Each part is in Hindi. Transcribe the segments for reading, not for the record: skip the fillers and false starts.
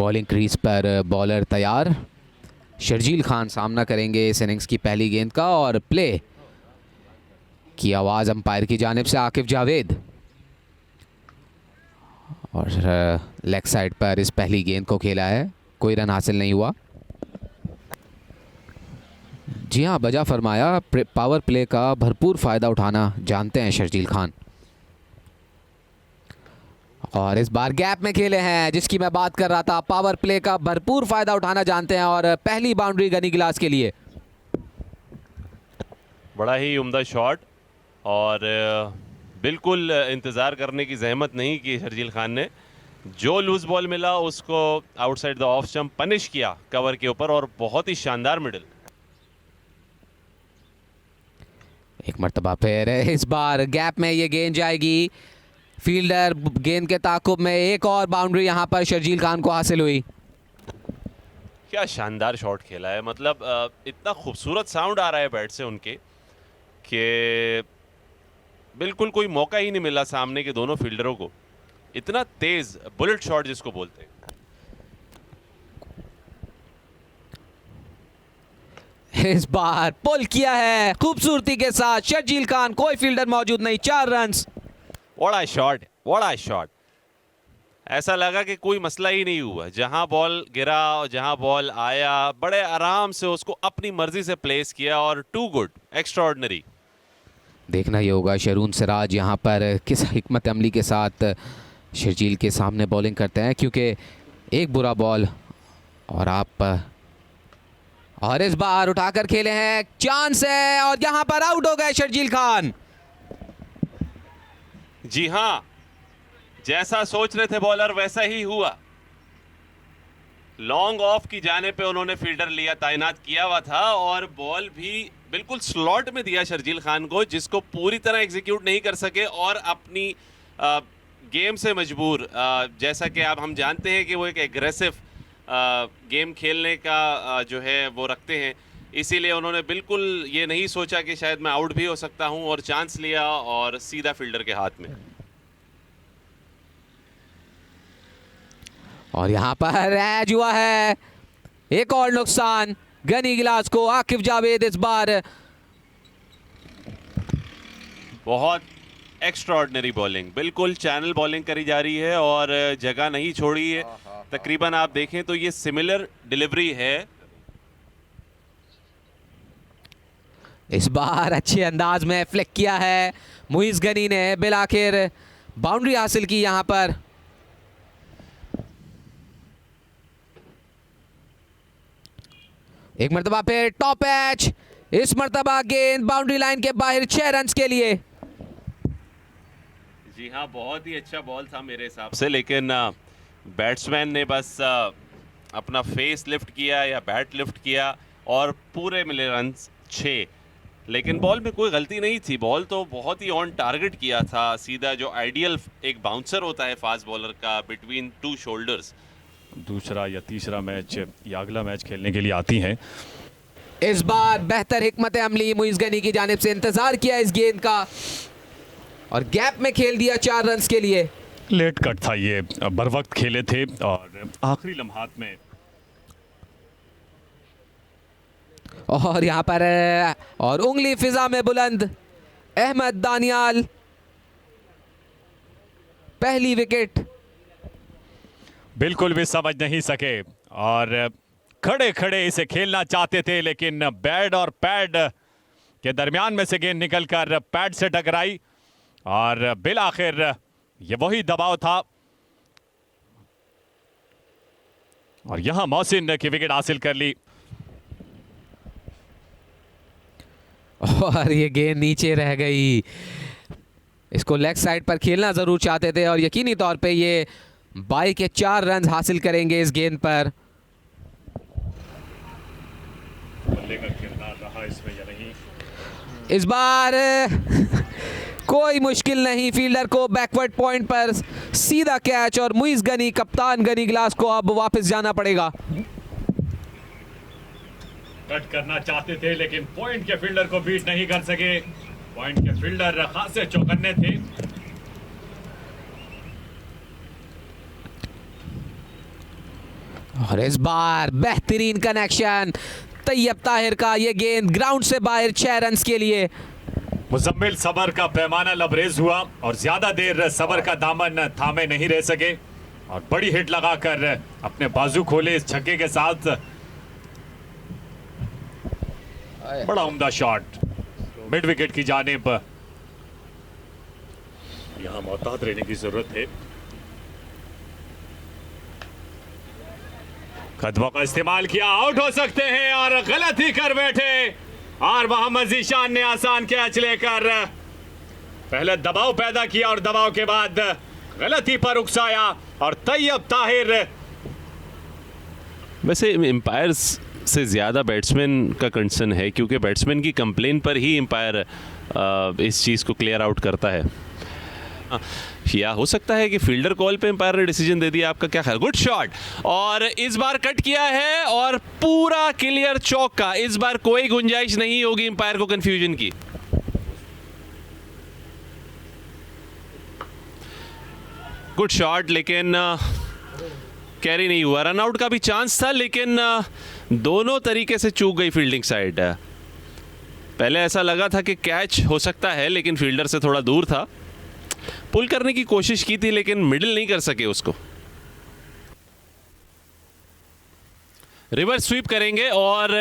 बॉलिंग क्रीज पर बॉलर तैयार। शर्जील खान सामना करेंगे इस इनिंग्स की पहली गेंद का और प्ले की आवाज अंपायर की जानिब से आकिफ जावेद। और लेग साइड पर इस पहली गेंद को खेला है, कोई रन हासिल नहीं हुआ। जी हाँ, बजा फरमाया, पावर प्ले का भरपूर फायदा उठाना जानते हैं शर्जील खान। और इस बार गैप में खेले हैं जिसकी मैं बात कर रहा था, पावर प्ले का भरपूर फायदा उठाना जानते हैं और पहली बाउंड्री गनी गिलास के लिए। बड़ा ही उम्दा शॉट और बिल्कुल इंतज़ार करने की जहमत नहीं की शर्जील खान ने। जो लूज बॉल मिला उसको outside the off stump punish किया कवर के ऊपर और बहुत ही शानदार मिडल। एक मर्तबा फिर इस बार गैप में ये गेंद जाएगी, फील्डर गेंद के ताकुब में, एक और बाउंड्री यहां पर शर्जील खान को हासिल हुई। क्या शानदार शॉट खेला है, मतलब इतना खूबसूरत साउंड आ रहा है बैट से उनके कि बिल्कुल कोई मौका ही नहीं मिला सामने के दोनों फील्डरों को। इतना तेज बुलेट शॉट जिसको बोलते हैं। इस बार पुल किया है खूबसूरती के साथ शर्जील खान, कोई फील्डर मौजूद नहीं, 4 रन्स। बड़ा शॉट, बड़ा शॉट। ऐसा लगा कि कोई मसला ही नहीं हुआ, जहां बॉल गिरा और जहां बॉल आया बड़े आराम से उसको अपनी मर्जी से प्लेस किया और टू गुड, एक्स्ट्राऑर्डिनरी। देखना ही होगा शरून सिराज यहां पर किस हिकमत अमली के साथ शर्जील के सामने बॉलिंग करते हैं, क्योंकि एक बुरा बॉल और आप और इस बार उठाकर खेले हैं, चांस है और यहां पर आउट हो गए शर्जील खान। जी हां, जैसा सोच रहे थे बॉलर वैसा ही हुआ। लॉन्ग ऑफ की जाने पे उन्होंने फील्डर लिया, तैनात किया हुआ था और बॉल भी बिल्कुल स्लॉट में दिया शर्जील खान को, जिसको पूरी तरह एग्जीक्यूट नहीं कर सके और अपनी गेम से मजबूर, जैसा कि आप हम जानते हैं कि वो एक एग्रेसिव गेम खेलने का जो है वो रखते हैं, इसीलिए उन्होंने बिल्कुल ये नहीं सोचा कि शायद मैं आउट भी हो सकता हूं और चांस लिया और सीधा फील्डर के हाथ में। और यहां पर एज हुआ है, एक और नुकसान गनी गिलास को। आकिफ जावेद इस बार बहुत एक्स्ट्राऑर्डिनरी बॉलिंग, बिल्कुल चैनल बॉलिंग करी जा रही है और जगह नहीं छोड़ी है। तकरीबन आप देखें तो ये सिमिलर डिलीवरी है। इस बार अच्छे अंदाज में फ्लिक किया है मुइज गनी ने, बिल आखिर बाउंड्री हासिल की यहां पर। एक मर्तबा फिर टॉप एच, इस मर्तबा गेंद बाउंड्री लाइन के बाहर, 6 रन्स के लिए। जी हाँ, बहुत ही अच्छा बॉल था मेरे हिसाब से, लेकिन बैट्समैन ने बस अपना फेस लिफ्ट किया या बैट लिफ्ट किया और पूरे मिले रन 6। लेकिन बॉल में कोई गलती नहीं थी, बॉल तो बहुत ही ऑन टारगेट किया था, सीधा जो आइडियल एक बाउंसर होता है फास्ट बॉलर का, बिटवीन 2 शोल्डर्स। दूसरा या तीसरा मैच या अगला मैच खेलने के लिए आती हैं। इस बार बेहतर हिकमत अमली मुइज गनी की जानिब से, इंतजार किया इस गेंद का और गैप में खेल दिया 4 रन्स के लिए। लेट कट था ये, बर वक्त खेले थे और आखिरी लम्हात में। और यहां पर और उंगली फिजा में बुलंद, अहमद दानियाल, पहली विकेट। बिल्कुल भी समझ नहीं सके और खड़े खड़े इसे खेलना चाहते थे, लेकिन बैट और पैड के दरमियान में से गेंद निकलकर पैड से टकराई और बिल आखिर ये वही दबाव था और यहां मोहसिन की विकेट हासिल कर ली। और ये गेंद नीचे रह गई, इसको लेग साइड पर खेलना जरूर चाहते थे और यकीनी तौर पे ये 22 के 4 रन हासिल करेंगे इस गेंद पर। बल्ले का किरदार रहा इसमें या नहीं, इस बार कोई मुश्किल नहीं, फील्डर को बैकवर्ड पॉइंट पर सीधा कैच और मुइज गनी, कप्तान गनी गिलास को अब वापस जाना पड़ेगा। कट करना चाहते थे लेकिन पॉइंट के फील्डर को बीट नहीं कर सके। पॉइंट के फील्डर खासे चौकन्ने थे। और इस बार बेहतरीन कनेक्शन, तैयब ताहिर का ये गेंद ग्राउंड से बाहर 6 रन के लिए। मुजम्मिल सबर का पैमाना लबरेज हुआ और ज्यादा देर सबर का दामन थामे नहीं रह सके और बड़ी हिट लगाकर अपने बाजू खोले इस छक्के के साथ। बड़ा उम्दा शॉट मिड विकेट की जानिब। यहां मोहतात रहने की जरूरत है। कदमों का इस्तेमाल किया, आउट हो सकते हैं और गलत ही कर बैठे और मोहम्मद जीशान ने आसान कैच लेकर पहले दबाव पैदा किया और दबाव के बाद गलती पर उकसाया और तैयब ताहिर। वैसे एम्पायर्स से ज़्यादा बैट्समैन का कंसर्न है, क्योंकि बैट्समैन की कंप्लेन पर ही एम्पायर इस चीज़ को क्लियर आउट करता है। या हो सकता है कि फील्डर कॉल पे एम्पायर ने डिसीजन दे दिया। आपका क्या ख्याल? गुड शॉट और इस बार कट किया है और पूरा क्लियर चौका। इस बार कोई गुंजाइश नहीं होगी एम्पायर को कंफ्यूजन की। गुड शॉट, लेकिन कैरी नहीं हुआ। रन आउट का भी चांस था, लेकिन दोनों तरीके से चूक गई फील्डिंग साइड। पहले ऐसा लगा था कि कैच हो सकता है, लेकिन फील्डर से थोड़ा दूर था। पुल करने की कोशिश की थी, लेकिन मिडिल नहीं कर सके उसको। रिवर्स स्वीप करेंगे और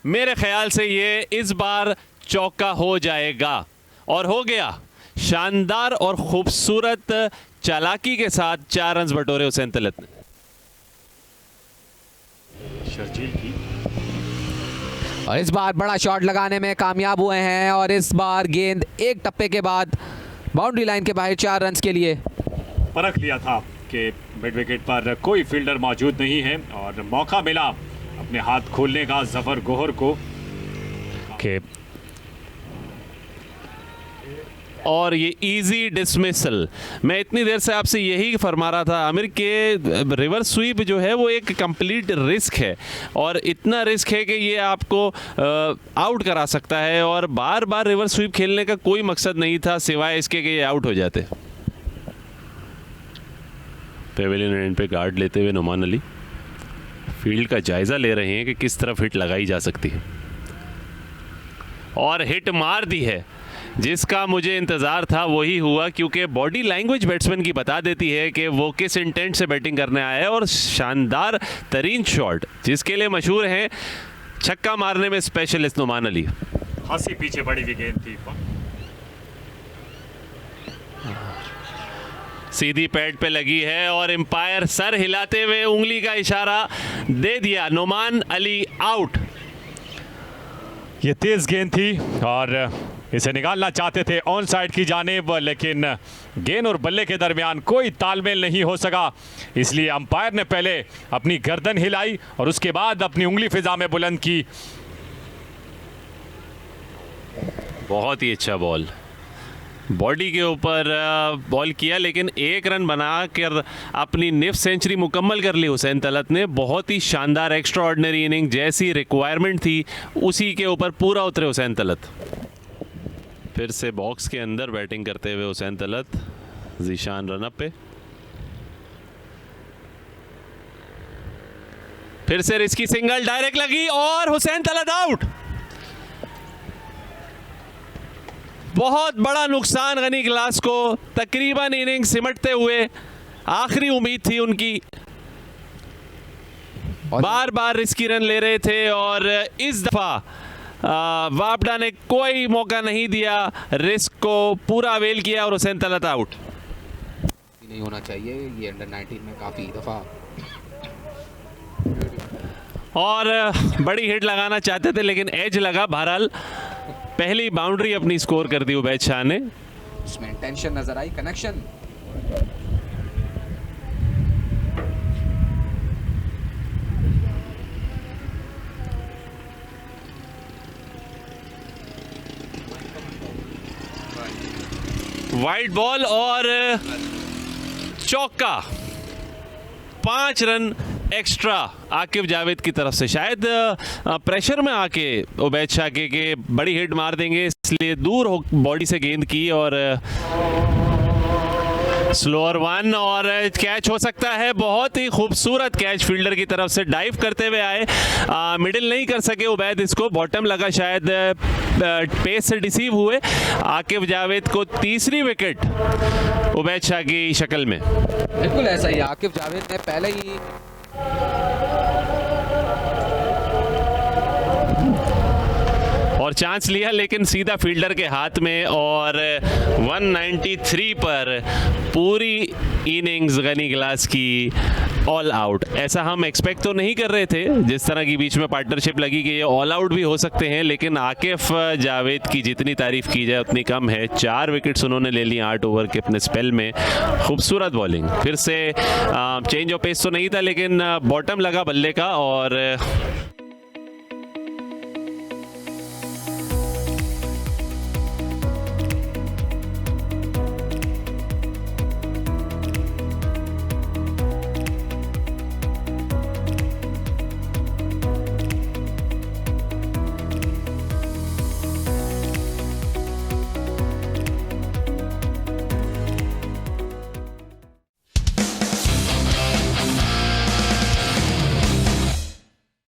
मेरे ख्याल से ये इस बार चौका हो जाएगा और हो गया। शानदार और खूबसूरत चालाकी के साथ 4 रन बटोरे हुसैन तलत ने। शर्जील की और इस बार बड़ा शॉट लगाने में कामयाब हुए हैं और इस बार गेंद एक टप्पे के बाद बाउंड्री लाइन के बाहर 4 रन के लिए। परख लिया था कि मिड विकेट पर कोई फील्डर मौजूद नहीं है और मौका मिला अपने हाथ खोलने का जफर गोहर को। और ये इजी डिसमिसल। मैं इतनी देर से आपसे यही फरमा रहा था आमिर के रिवर्स स्वीप जो है वो एक कंप्लीट रिस्क है और इतना रिस्क है कि ये आपको आउट करा सकता है और बार बार रिवर्स स्वीप खेलने का कोई मकसद नहीं था सिवाय इसके कि ये आउट हो जाते। पेविलियन एंड पे गार्ड लेते हुए नुमान अली फील्ड का जायजा ले रहे हैं कि किस तरफ हिट लगाई जा सकती है और हिट मार दी है। जिसका मुझे इंतज़ार था वही हुआ, क्योंकि बॉडी लैंग्वेज बैट्समैन की बता देती है कि वो किस इंटेंट से बैटिंग करने आया है। और शानदार तरीन शॉट जिसके लिए मशहूर हैं छक्का मारने में स्पेशलिस्ट नुमान अली। खासी पीछे बड़ी हुई गेंद थी, सीधी पैड पे लगी है और एम्पायर सर हिलाते हुए उंगली का इशारा दे दिया। नुमान अली आउट। ये तेज गेंद थी और इसे निकालना चाहते थे ऑन साइड की जानिब, लेकिन गेंद और बल्ले के दरमियान कोई तालमेल नहीं हो सका। इसलिए अंपायर ने पहले अपनी गर्दन हिलाई और उसके बाद अपनी उंगली फिजा में बुलंद की। बहुत ही अच्छा बॉल, बॉडी के ऊपर बॉल किया, लेकिन 1 रन बनाकर अपनी निफ्ट सेंचुरी मुकम्मल कर ली हुसैन तलत ने। बहुत ही शानदार एक्स्ट्रा ऑर्डिनरी इनिंग, जैसी रिक्वायरमेंट थी उसी के ऊपर पूरा उतरे हुसैन तलत। फिर से बॉक्स के अंदर बैटिंग करते हुए हुसैन तलत, जीशान रनअप पे, फिर से रिस्की सिंगल डायरेक्ट लगी और हुसैन तलत आउट। बहुत बड़ा नुकसान गनी ग्लास को, तकरीबन इनिंग सिमटते हुए आखिरी उम्मीद थी उनकी। बार बार रिस्की रन ले रहे थे और इस दफा वापडा ने कोई मौका नहीं दिया, रिस्क को पूरा अवेल किया और हुसैन तलत आउट। नहीं होना चाहिए ये अंडर 19 में काफ़ी दफ़ा। और बड़ी हिट लगाना चाहते थे लेकिन एज लगा। बहरहाल पहली बाउंड्री अपनी स्कोर कर दी उबैद शाह ने। उसमें टेंशन नजर आई, कनेक्शन। वाइड बॉल और चौका, 5 रन एक्स्ट्रा आकिब जावेद की तरफ से। शायद प्रेशर में आके उबैद शाह के बड़ी हिट मार देंगे, इसलिए दूर हो बॉडी से गेंद की और स्लोअर वन और कैच हो सकता है, बहुत ही खूबसूरत कैच फील्डर की तरफ से डाइव करते हुए आए, मिडिल नहीं कर सके उबैद, इसको बॉटम लगा, शायद पेस से डिसीव हुए। आकिब जावेद को तीसरी विकेट उबैद शाह की शक्ल में। बिल्कुल ऐसा ही, आकिब जावेद ने पहले ही और चांस लिया लेकिन सीधा फील्डर के हाथ में, और 193 पर पूरी इनिंग्स गनी गिलास की ऑल आउट। ऐसा हम एक्सपेक्ट तो नहीं कर रहे थे, जिस तरह की बीच में पार्टनरशिप लगी कि ये ऑल आउट भी हो सकते हैं, लेकिन आकिफ जावेद की जितनी तारीफ की जाए उतनी कम है। 4 विकेट्स उन्होंने ले ली 8 ओवर के अपने स्पेल में। खूबसूरत बॉलिंग, फिर से चेंज ऑफ पेस तो नहीं था लेकिन बॉटम लगा बल्ले का, और